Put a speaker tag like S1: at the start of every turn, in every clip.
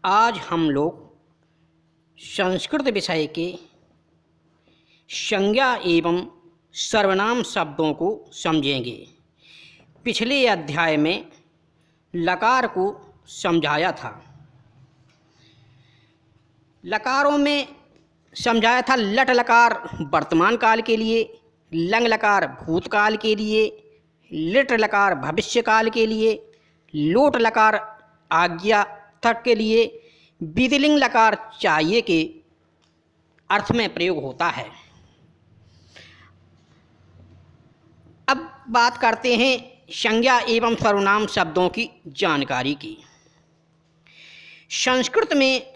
S1: आज हम लोग संस्कृत विषय के संज्ञा एवं सर्वनाम शब्दों को समझेंगे। पिछले अध्याय में लकार को समझाया था। लकारों में समझाया था लट लकार वर्तमान काल के लिए, लंग लकार भूतकाल के लिए, लिट लकार भविष्य काल के लिए, लोट लकार आज्ञा तक के लिए, विधिलिंग लकार चाहिए के अर्थ में प्रयोग होता है। अब बात करते हैं संज्ञा एवं सर्वनाम शब्दों की जानकारी की। संस्कृत में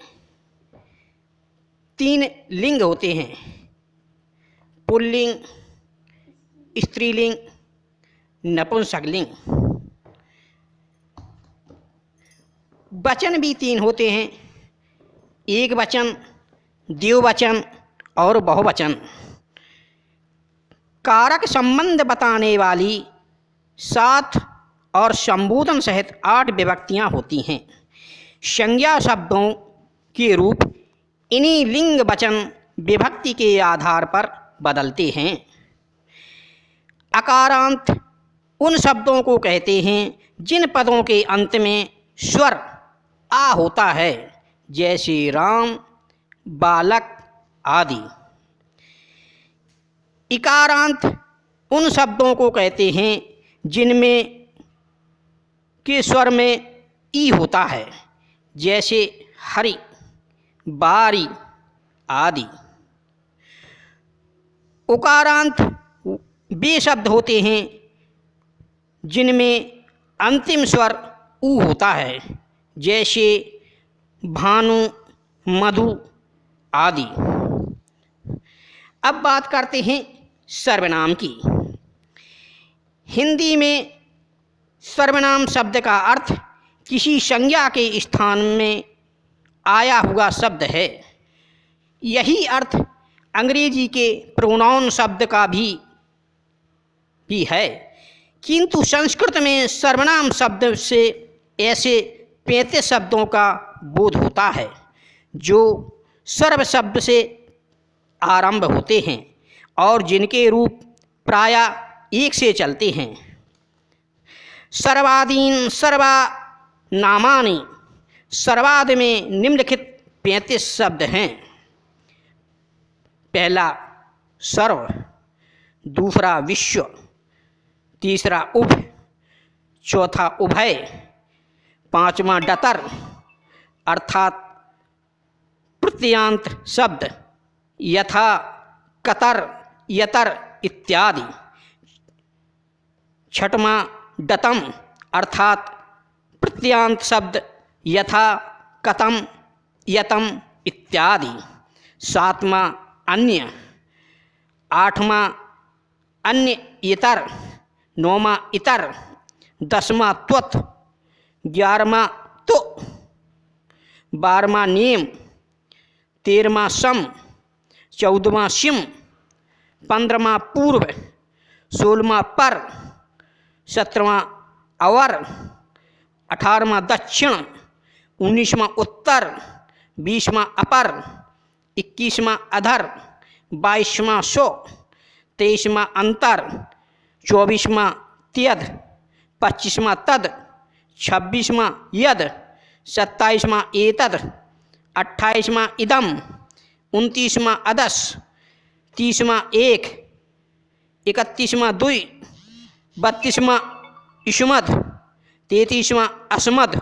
S1: 3 लिंग होते हैं, पुल्लिंग, स्त्रीलिंग, नपुंसकलिंग। वचन भी 3 होते हैं, एक वचन, द्विवचन और बहुवचन। कारक संबंध बताने वाली 7 और संबोधन सहित 8 विभक्तियां होती हैं। संज्ञा शब्दों के रूप इन्हीं लिंग वचन विभक्ति के आधार पर बदलते हैं। अकारांत उन शब्दों को कहते हैं जिन पदों के अंत में स्वर आ होता है, जैसे राम, बालक आदि। इकारांत उन शब्दों को कहते हैं जिनमें के स्वर में ई होता है, जैसे हरि, बारी आदि। उकारांत वे शब्द होते हैं जिनमें अंतिम स्वर ऊ होता है, जैसे भानु, मधु आदि। अब बात करते हैं सर्वनाम की। हिंदी में सर्वनाम शब्द का अर्थ किसी संज्ञा के स्थान में आया हुआ शब्द है। यही अर्थ अंग्रेजी के प्रोनाउन शब्द का भी है, किंतु संस्कृत में सर्वनाम शब्द से ऐसे 35 शब्दों का बोध होता है जो सर्व शब्द से आरंभ होते हैं और जिनके रूप प्रायः एक से चलते हैं। सर्वादीन सर्वनामानि, सर्वाद में निम्नलिखित 35 शब्द हैं। पहला सर्व, दूसरा विश्व, तीसरा उभ, चौथा उभय, पांचवा डतर अर्थात प्रत्ययान्त शब्द, यथा, कतर, यतर इत्यादि। छठवां डतम अर्थात प्रत्ययान्त शब्द, यथा, कतम, यतम इत्यादि। सातवां अन्य, आठवां अन्य इतर, नौवां इतर, 10वां त्वत्, 11वां तो, 12वां नियम, 13वां सम, 14वां सिम, 15वां पूर्व, 16वां पर, 17वां अवर, 18वां दक्षिण, 19वां उत्तर, 20वां अपर, 21वां अधर, 22वां सो, 23वां अंतर, 24वां त्यद, 25वां तद, 26वां यद, 27वां एतद, 28वां इदम, 29वां अदस, 30वां एक, 31वां दुई, 32वां इष्मद, 33वां अस्मद,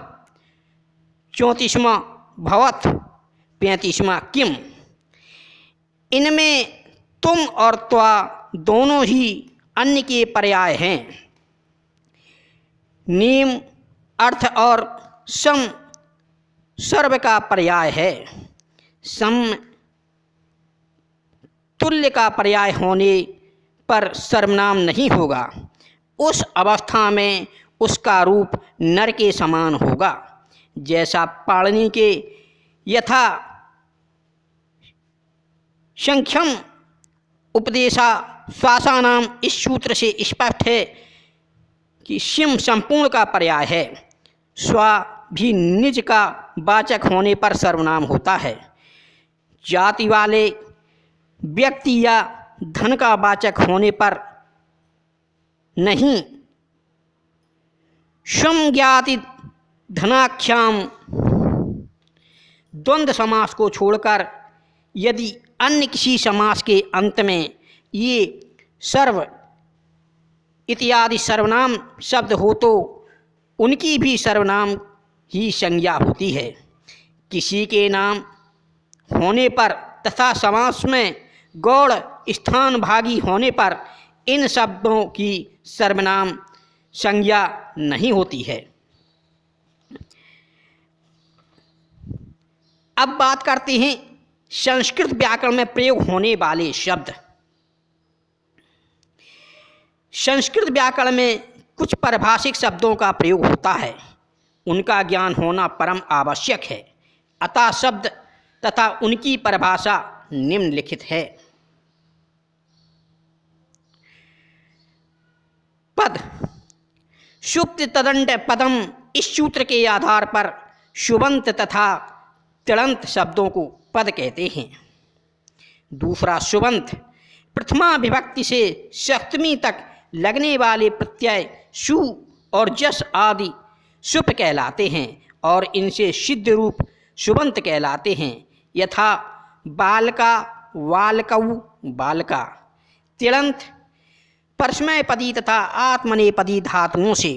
S1: 34वां भवत, 35वां किम। इनमें तुम और त्वा दोनों ही अन्य के पर्याय हैं। नीम अर्थ और सम सर्व का पर्याय है। सम तुल्य का पर्याय होने पर सर्वनाम नहीं होगा। उस अवस्था में उसका रूप नर के समान होगा, जैसा पाणिनि के यथा संख्यम उपदेशा श्वासानाम इस सूत्र से स्पष्ट है कि सिम संपूर्ण का पर्याय है। स्व भी निज का वाचक होने पर सर्वनाम होता है। जाति वाले व्यक्ति या धन का वाचक होने पर नहीं। संज्ञाति धनाख्याम द्वंद्व समास को छोड़कर यदि अन्य किसी समास के अंत में ये सर्व इत्यादि सर्वनाम शब्द हो तो उनकी भी सर्वनाम ही संज्ञा होती है। किसी के नाम होने पर तथा समास में गौड़ स्थान भागी होने पर इन शब्दों की सर्वनाम संज्ञा नहीं होती है। अब बात करते हैं संस्कृत व्याकरण में प्रयोग होने वाले शब्द। संस्कृत व्याकरण में कुछ पारिभाषिक शब्दों का प्रयोग होता है, उनका ज्ञान होना परम आवश्यक है। अतः शब्द तथा उनकी परिभाषा निम्नलिखित है। पद सुप्त तदंड पदम, इस सूत्र के आधार पर शुबंत तथा तिङन्त शब्दों को पद कहते हैं। दूसरा शुबंत, प्रथमा विभक्ति से सप्तमी तक लगने वाले प्रत्यय सु और जस आदि सुप कहलाते हैं और इनसे सिद्ध रूप शुबंत कहलाते हैं। यथा बालका, वालकऊ, बालका। तिङन्त परस्मैपदी तथा आत्मनेपदी धातुओं से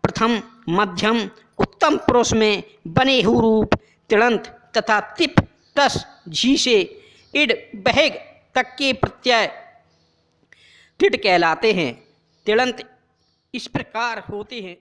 S1: प्रथम, मध्यम, उत्तम पुरुष में बने हुए रूप तिङन्त तथा तिप, तस, झी से इड, बहेग तक के प्रत्यय तिड कहलाते हैं। तिङन्त इस प्रकार होते हैं।